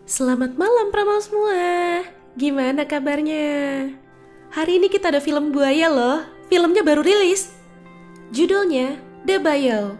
Selamat malam Pramal semua. Gimana kabarnya? Hari ini kita ada film buaya loh. Filmnya baru rilis. Judulnya The Bio.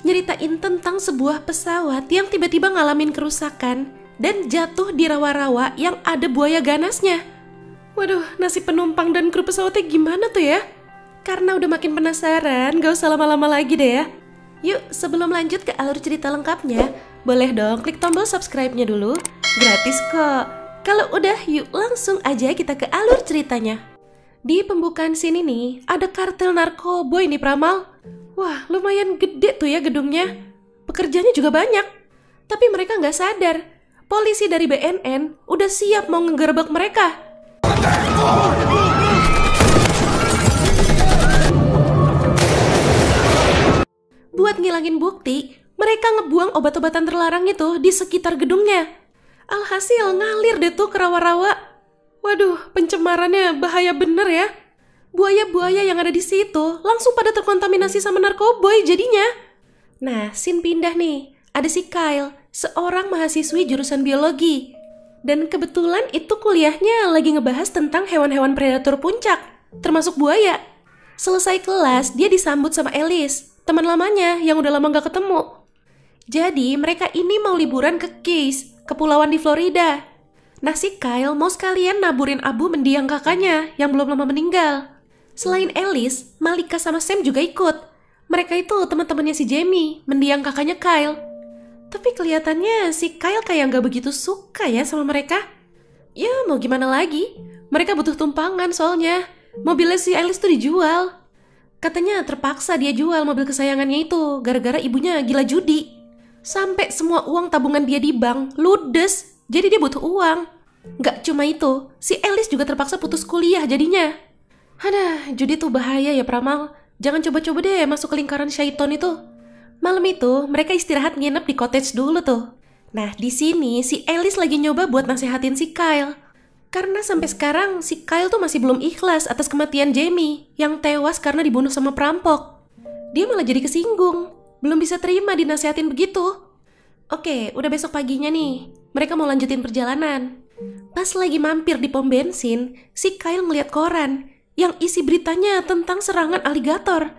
Nyeritain tentang sebuah pesawat yang tiba-tiba ngalamin kerusakan dan jatuh di rawa-rawa yang ada buaya ganasnya. Waduh, nasib penumpang dan kru pesawatnya gimana tuh ya? Karena udah makin penasaran, gak usah lama-lama lagi deh ya. Yuk, sebelum lanjut ke alur cerita lengkapnya, boleh dong klik tombol subscribe-nya dulu. Gratis kok. Kalau udah, yuk langsung aja kita ke alur ceritanya. Di pembukaan scene ini, ada kartel narkoboy nih Pramal. Wah, lumayan gede tuh ya gedungnya. Pekerjanya juga banyak. Tapi mereka nggak sadar. Polisi dari BNN udah siap mau ngegerebek mereka. Buat ngilangin bukti, mereka ngebuang obat-obatan terlarang itu di sekitar gedungnya. Alhasil ngalir deh tuh ke rawa-rawa. Waduh, pencemarannya bahaya bener ya. Buaya-buaya yang ada di situ langsung pada terkontaminasi sama narkoboy jadinya. Nah, scene pindah nih. Ada si Kyle, seorang mahasiswi jurusan biologi. Dan kebetulan itu kuliahnya lagi ngebahas tentang hewan-hewan predator puncak, termasuk buaya. Selesai kelas, dia disambut sama Alice, teman lamanya yang udah lama gak ketemu. Jadi mereka ini mau liburan ke Keys, kepulauan di Florida. Nah si Kyle mau sekalian naburin abu mendiang kakaknya yang belum lama meninggal. Selain Alice, Malika sama Sam juga ikut. Mereka itu teman-temannya si Jamie, mendiang kakaknya Kyle. Tapi kelihatannya si Kyle kayak gak begitu suka ya sama mereka. Ya mau gimana lagi, mereka butuh tumpangan soalnya. Mobilnya si Alice tuh dijual. Katanya terpaksa dia jual mobil kesayangannya itu gara-gara ibunya gila judi. Sampai semua uang tabungan dia di bank ludes, jadi dia butuh uang. Gak cuma itu, si Alice juga terpaksa putus kuliah jadinya. Aduh, judi tuh bahaya ya Pramal. Jangan coba-coba deh masuk ke lingkaran syaiton itu. Malam itu mereka istirahat nginep di cottage dulu tuh. Nah di sini si Alice lagi nyoba buat nasehatin si Kyle. Karena sampai sekarang si Kyle tuh masih belum ikhlas atas kematian Jamie yang tewas karena dibunuh sama perampok. Dia malah jadi kesinggung, belum bisa terima dinasehatin begitu. Oke, udah besok paginya nih, mereka mau lanjutin perjalanan. Pas lagi mampir di pom bensin, si Kyle ngeliat koran yang isi beritanya tentang serangan aligator.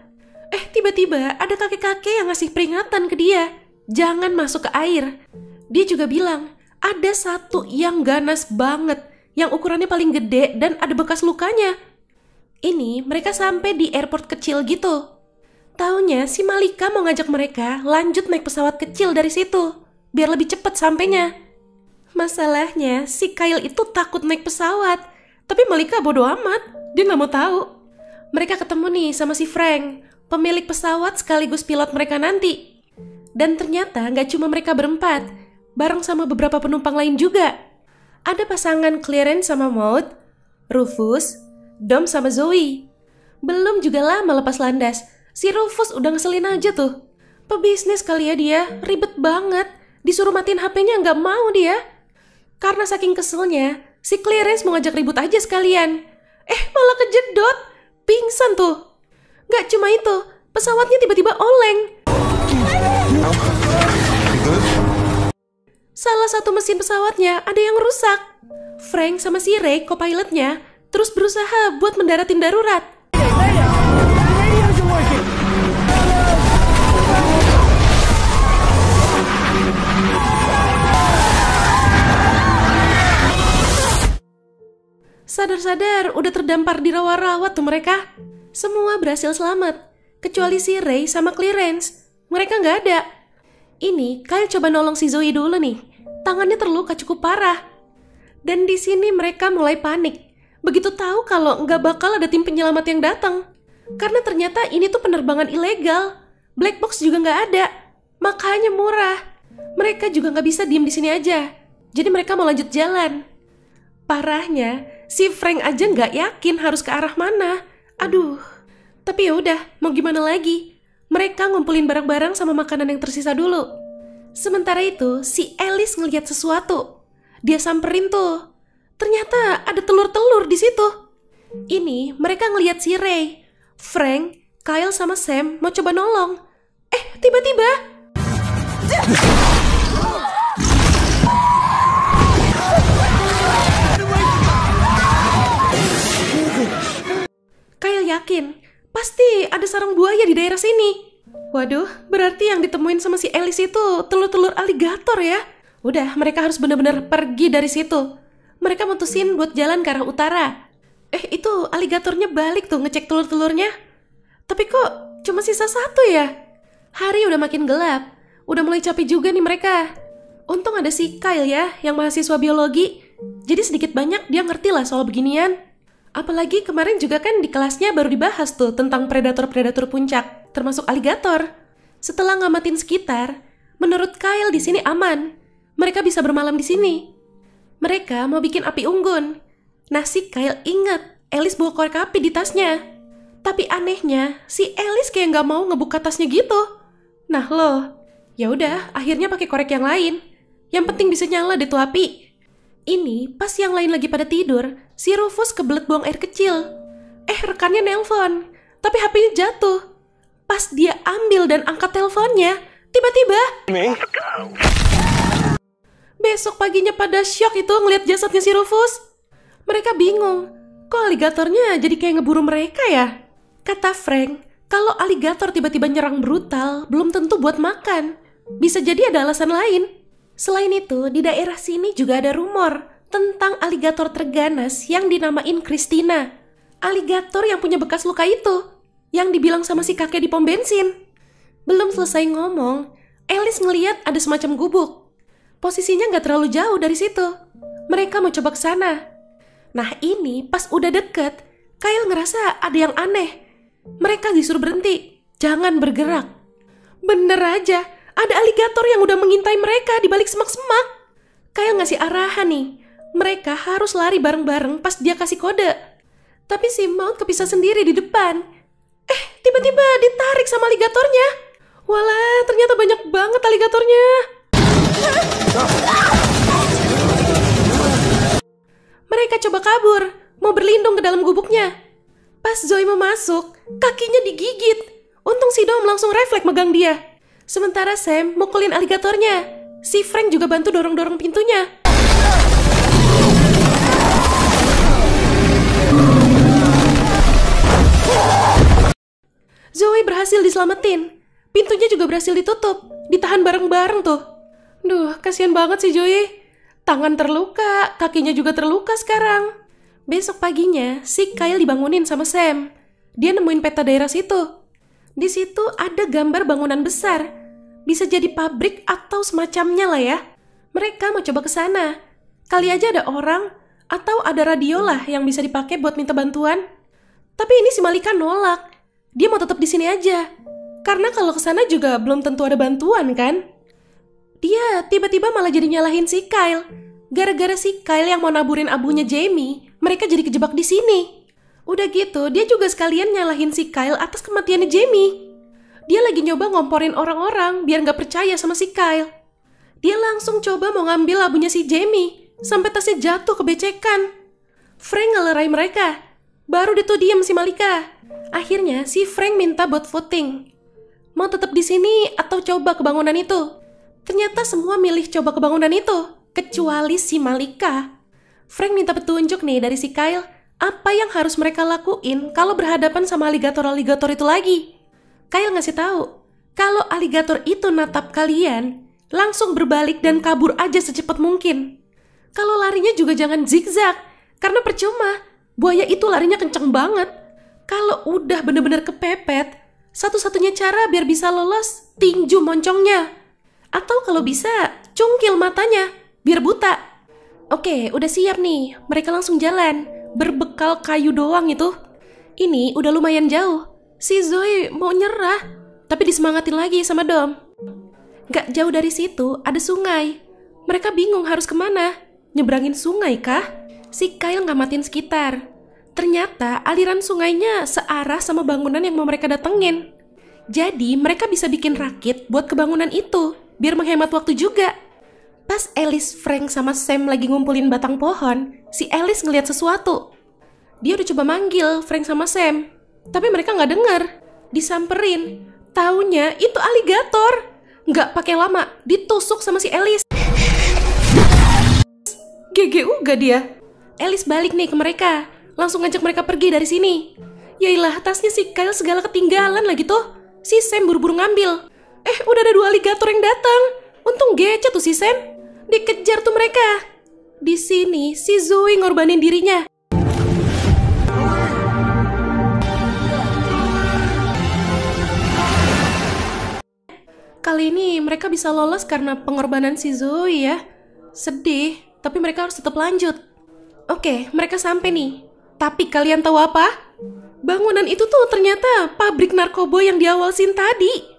Tiba-tiba ada kakek-kakek yang ngasih peringatan ke dia, jangan masuk ke air. Dia juga bilang, ada satu yang ganas banget, yang ukurannya paling gede dan ada bekas lukanya. Ini mereka sampai di airport kecil gitu. Taunya si Malika mau ngajak mereka lanjut naik pesawat kecil dari situ, biar lebih cepat sampainya. Masalahnya si Kyle itu takut naik pesawat, tapi Malika bodo amat, dia nggak mau tahu. Mereka ketemu nih sama si Frank, pemilik pesawat sekaligus pilot mereka nanti. Dan ternyata nggak cuma mereka berempat, bareng sama beberapa penumpang lain juga. Ada pasangan Clarence sama Maud, Rufus, Dom sama Zoe. Belum juga lama lepas landas, si Rufus udah ngeselin aja tuh. Pebisnis kali ya dia, ribet banget. Disuruh matiin HP-nya nggak mau dia. Karena saking keselnya, si Clarence mau ngajak ribut aja sekalian. Malah kejedot, pingsan tuh. Nggak cuma itu, pesawatnya tiba-tiba oleng. Salah satu mesin pesawatnya ada yang rusak. Frank sama si Ray, co-pilotnya, terus berusaha buat mendaratin darurat. Sadar-sadar udah terdampar di rawa-rawa tuh mereka. Semua berhasil selamat, kecuali si Ray sama Clarence. Mereka nggak ada. Ini Kyle coba nolong si Zoe dulu nih. Tangannya terluka cukup parah. Dan di sini mereka mulai panik. Begitu tahu kalau nggak bakal ada tim penyelamat yang datang. Karena ternyata ini tuh penerbangan ilegal. Black box juga nggak ada. Makanya murah. Mereka juga nggak bisa diem di sini aja. Jadi mereka mau lanjut jalan. Parahnya, si Frank aja nggak yakin harus ke arah mana. Aduh. Tapi ya udah, mau gimana lagi? Mereka ngumpulin barang-barang sama makanan yang tersisa dulu. Sementara itu, si Alice ngeliat sesuatu. Dia samperin tuh. Ternyata ada telur-telur di situ. Ini mereka ngeliat si Ray, Frank, Kyle sama Sam mau coba nolong. Tiba-tiba Kyle yakin pasti ada sarang buaya di daerah sini. Waduh, berarti yang ditemuin sama si Alice itu telur-telur aligator ya. Udah, mereka harus benar-benar pergi dari situ. Mereka mutusin buat jalan ke arah utara. Itu aligatornya balik tuh ngecek telur-telurnya. Tapi kok cuma sisa satu ya? Hari udah makin gelap. Udah mulai capek juga nih mereka. Untung ada si Kyle ya, yang mahasiswa biologi. Jadi sedikit banyak dia ngerti lah soal beginian. Apalagi kemarin juga kan di kelasnya baru dibahas tuh tentang predator-predator puncak, termasuk aligator. Setelah ngamatin sekitar, menurut Kyle di sini aman. Mereka bisa bermalam di sini. Mereka mau bikin api unggun. Nah, si Kyle ingat Alice bawa korek api di tasnya. Tapi anehnya, si Alice kayak nggak mau ngebuka tasnya gitu. Nah loh, ya udah, akhirnya pakai korek yang lain. Yang penting bisa nyala deh tuh api. Ini pas yang lain lagi pada tidur, si Rufus kebelet buang air kecil. Rekannya nelpon, tapi HP-nya jatuh. Pas dia ambil dan angkat teleponnya, tiba-tiba besok paginya pada syok itu ngeliat jasadnya si Rufus. Mereka bingung, kok aligatornya jadi kayak ngeburu mereka ya? Kata Frank, kalau aligator tiba-tiba nyerang brutal, belum tentu buat makan. Bisa jadi ada alasan lain. Selain itu, di daerah sini juga ada rumor tentang aligator terganas yang dinamain Christina. Aligator yang punya bekas luka itu, yang dibilang sama si kakek di pom bensin. Belum selesai ngomong, Alice ngeliat ada semacam gubuk. Posisinya nggak terlalu jauh dari situ. Mereka mau coba ke sana. Nah ini pas udah deket, Kyle ngerasa ada yang aneh. Mereka disuruh berhenti, jangan bergerak. Bener aja, ada aligator yang udah mengintai mereka di balik semak-semak. Kyle ngasih arahan nih, mereka harus lari bareng-bareng pas dia kasih kode. Tapi si Maud kepisah sendiri di depan. Tiba-tiba ditarik sama aligatornya. Walah, ternyata banyak banget aligatornya. Mereka coba kabur, mau berlindung ke dalam gubuknya. Pas Zoe mau masuk, kakinya digigit. Untung si Dom langsung refleks megang dia. Sementara Sam mukulin aligatornya. Si Frank juga bantu dorong-dorong pintunya. Zoe berhasil diselamatin. Pintunya juga berhasil ditutup. Ditahan bareng-bareng tuh. Duh, kasihan banget sih Zoe. Tangan terluka, kakinya juga terluka sekarang. Besok paginya, si Kyle dibangunin sama Sam. Dia nemuin peta daerah situ. Di situ ada gambar bangunan besar. Bisa jadi pabrik atau semacamnya lah ya. Mereka mau coba ke sana. Kali aja ada orang atau ada radio lah yang bisa dipakai buat minta bantuan. Tapi ini si Malika nolak. Dia mau tetap di sini aja. Karena kalau ke sana juga belum tentu ada bantuan kan. Dia tiba-tiba malah jadi nyalahin si Kyle. Gara-gara si Kyle yang mau naburin abunya Jamie, mereka jadi kejebak di sini. Udah gitu, dia juga sekalian nyalahin si Kyle atas kematiannya Jamie. Dia lagi nyoba ngomporin orang-orang biar nggak percaya sama si Kyle. Dia langsung coba mau ngambil abunya si Jamie, sampai tasnya jatuh ke becekan. Frank ngelerai mereka. Baru itu diem si Malika. Akhirnya si Frank minta buat voting. Mau tetap di sini atau coba ke bangunan itu? Ternyata semua milih coba ke bangunan itu, kecuali si Malika. Frank minta petunjuk nih dari si Kyle, apa yang harus mereka lakuin kalau berhadapan sama aligator-aligator itu lagi. Kyle ngasih tahu, kalau aligator itu natap kalian, langsung berbalik dan kabur aja secepat mungkin. Kalau larinya juga jangan zigzag, karena percuma, buaya itu larinya kenceng banget. Kalau udah bener-bener kepepet, satu-satunya cara biar bisa lolos, tinju moncongnya. Atau kalau bisa, cungkil matanya, biar buta. Oke, udah siap nih, mereka langsung jalan, berbekal kayu doang itu. Ini udah lumayan jauh. Si Zoe mau nyerah, tapi disemangatin lagi sama Dom. Gak jauh dari situ ada sungai. Mereka bingung harus kemana. Nyebrangin sungai kah? Si Kyle ngamatin sekitar. Ternyata aliran sungainya searah sama bangunan yang mau mereka datengin. Jadi mereka bisa bikin rakit buat ke bangunan itu, biar menghemat waktu juga. Pas Alice, Frank, sama Sam lagi ngumpulin batang pohon, si Alice ngeliat sesuatu. Dia udah coba manggil Frank sama Sam, tapi mereka nggak denger. Disamperin, taunya itu aligator. Nggak pakai lama, ditusuk sama si Alice. GG uga dia. Alice balik nih ke mereka, langsung ngajak mereka pergi dari sini. Yailah, tasnya si Kyle segala ketinggalan lagi tuh. Si Sam buru-buru ngambil. Udah ada 2 aligator yang datang. Untung gece tuh si Sam. Dikejar tuh mereka. Di sini si Zoe ngorbanin dirinya. Kali ini mereka bisa lolos karena pengorbanan si Zoe ya. Sedih, tapi mereka harus tetap lanjut. Oke, mereka sampai nih. Tapi kalian tahu apa? Bangunan itu tuh ternyata pabrik narkoba yang di awal scene tadi.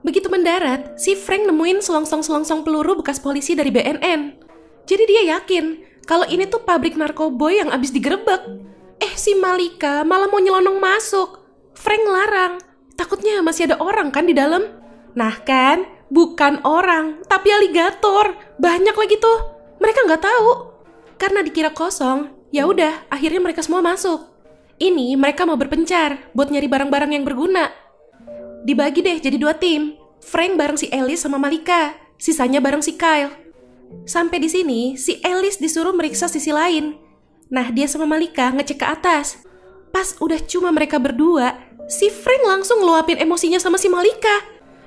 Begitu mendarat, si Frank nemuin selongsong-selongsong peluru bekas polisi dari BNN. Jadi dia yakin kalau ini tuh pabrik narkoba yang abis digerebek. Si Malika malah mau nyelonong masuk. Frank larang, takutnya masih ada orang kan di dalam. Nah kan, bukan orang, tapi aligator. Banyak lagi tuh. Mereka nggak tahu. Karena dikira kosong, ya udah, akhirnya mereka semua masuk. Ini mereka mau berpencar buat nyari barang-barang yang berguna. Dibagi deh jadi 2 tim. Frank bareng si Alice sama Malika, sisanya bareng si Kyle. Sampai di sini, si Alice disuruh meriksa sisi lain. Nah, dia sama Malika ngecek ke atas. Pas udah cuma mereka berdua, si Frank langsung ngeluapin emosinya sama si Malika.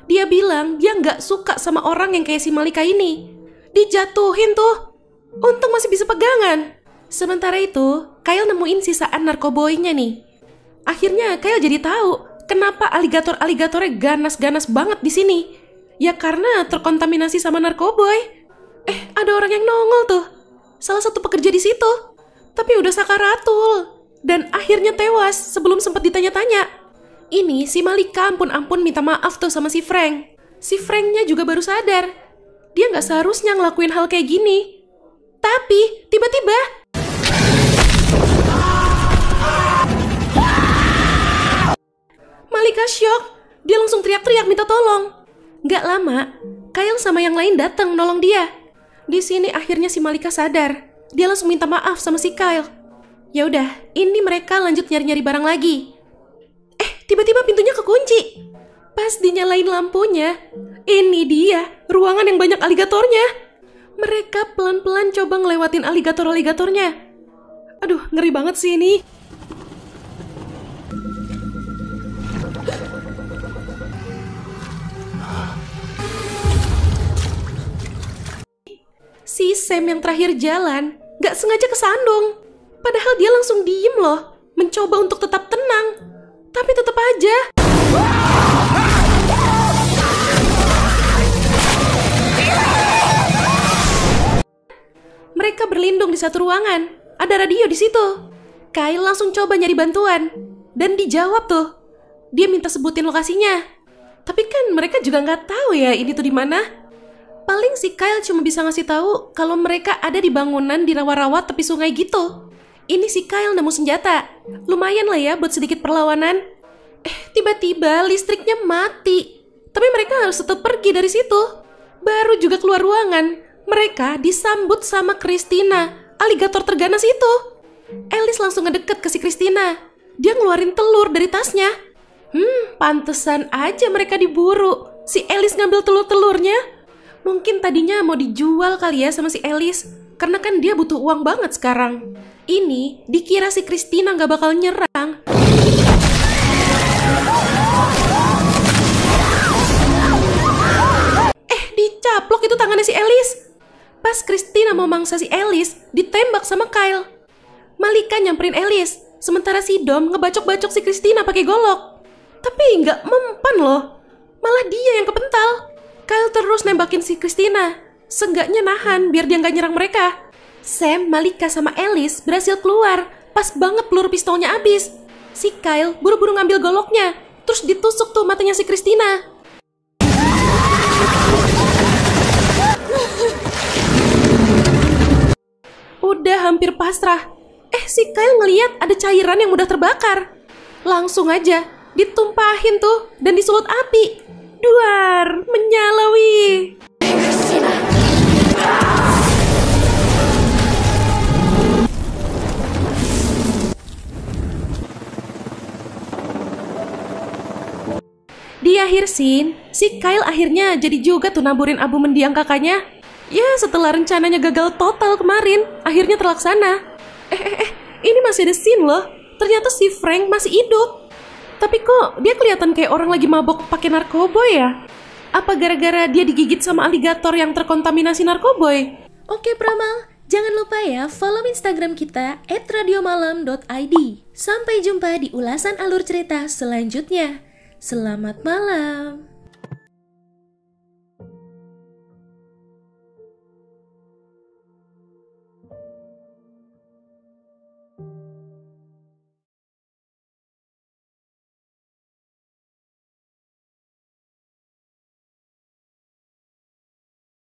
Dia bilang dia nggak suka sama orang yang kayak si Malika ini. Dijatuhin tuh. Untung masih bisa pegangan. Sementara itu, Kyle nemuin sisaan narkoboynya nih. Akhirnya Kyle jadi tahu kenapa aligator-aligatornya ganas-ganas banget di sini. Ya karena terkontaminasi sama narkoboy. Ada orang yang nongol tuh. Salah satu pekerja di situ. Tapi udah sakaratul. Dan akhirnya tewas sebelum sempat ditanya-tanya. Ini si Malika ampun-ampun minta maaf tuh sama si Frank. Si Franknya juga baru sadar. Dia nggak seharusnya ngelakuin hal kayak gini. Tapi tiba-tiba Malika syok. Dia langsung teriak-teriak minta tolong. Gak lama, Kyle sama yang lain datang nolong dia. Di sini akhirnya si Malika sadar. Dia langsung minta maaf sama si Kyle. Ya udah, ini mereka lanjut nyari-nyari barang lagi. Tiba-tiba pintunya kekunci. Pas dinyalain lampunya, ini dia ruangan yang banyak aligatornya. Mereka pelan-pelan coba ngelewatin aligator-aligatornya. Aduh, ngeri banget sih ini. Si Sam yang terakhir jalan gak sengaja kesandung. Padahal dia langsung diem loh, mencoba untuk tetap tenang. Tapi tetap aja. Mereka berlindung di satu ruangan. Ada radio di situ. Kyle langsung coba nyari bantuan. Dan dijawab tuh. Dia minta sebutin lokasinya. Tapi kan mereka juga nggak tahu ya ini tuh di mana. Paling si Kyle cuma bisa ngasih tahu kalau mereka ada di bangunan di rawa-rawa tepi sungai gitu. Ini si Kyle nemu senjata. Lumayan lah ya buat sedikit perlawanan. Tiba-tiba listriknya mati. Tapi mereka harus tetap pergi dari situ. Baru juga keluar ruangan, mereka disambut sama Christina, aligator terganas itu. Alice langsung ngedeket ke si Christina. Dia ngeluarin telur dari tasnya. Pantesan aja mereka diburu. Si Alice ngambil telur-telurnya. Mungkin tadinya mau dijual kali ya sama si Alice. Karena kan dia butuh uang banget sekarang. Ini dikira si Christina gak bakal nyerang. Dicaplok itu tangannya si Alice. Pas Christina mau mangsa si Alice, ditembak sama Kyle. Malika nyamperin Alice, sementara si Dom ngebacok-bacok si Christina pakai golok. Tapi nggak mempan loh. Malah dia yang kepental. Kyle terus nembakin si Christina. Seenggaknya nahan biar dia nggak nyerang mereka. Sam, Malika, sama Alice berhasil keluar. Pas banget peluru pistolnya habis. Si Kyle buru-buru ngambil goloknya. Terus ditusuk tuh matanya si Christina. Udah hampir pasrah. Si Kyle ngeliat ada cairan yang udah terbakar. Langsung aja ditumpahin tuh dan disulut api. Duar, menyala wih. Di akhir scene, si Kyle akhirnya jadi juga tuh naburin abu mendiang kakaknya. Ya setelah rencananya gagal total kemarin, akhirnya terlaksana. Ini masih ada scene loh. ternyata si Frank masih hidup. Tapi kok dia kelihatan kayak orang lagi mabok pakai narkoboy ya? Apa gara-gara dia digigit sama aligator yang terkontaminasi narkoboy? Oke Pramal, jangan lupa ya follow Instagram kita @radiomalam.id. Sampai jumpa di ulasan alur cerita selanjutnya. Selamat malam.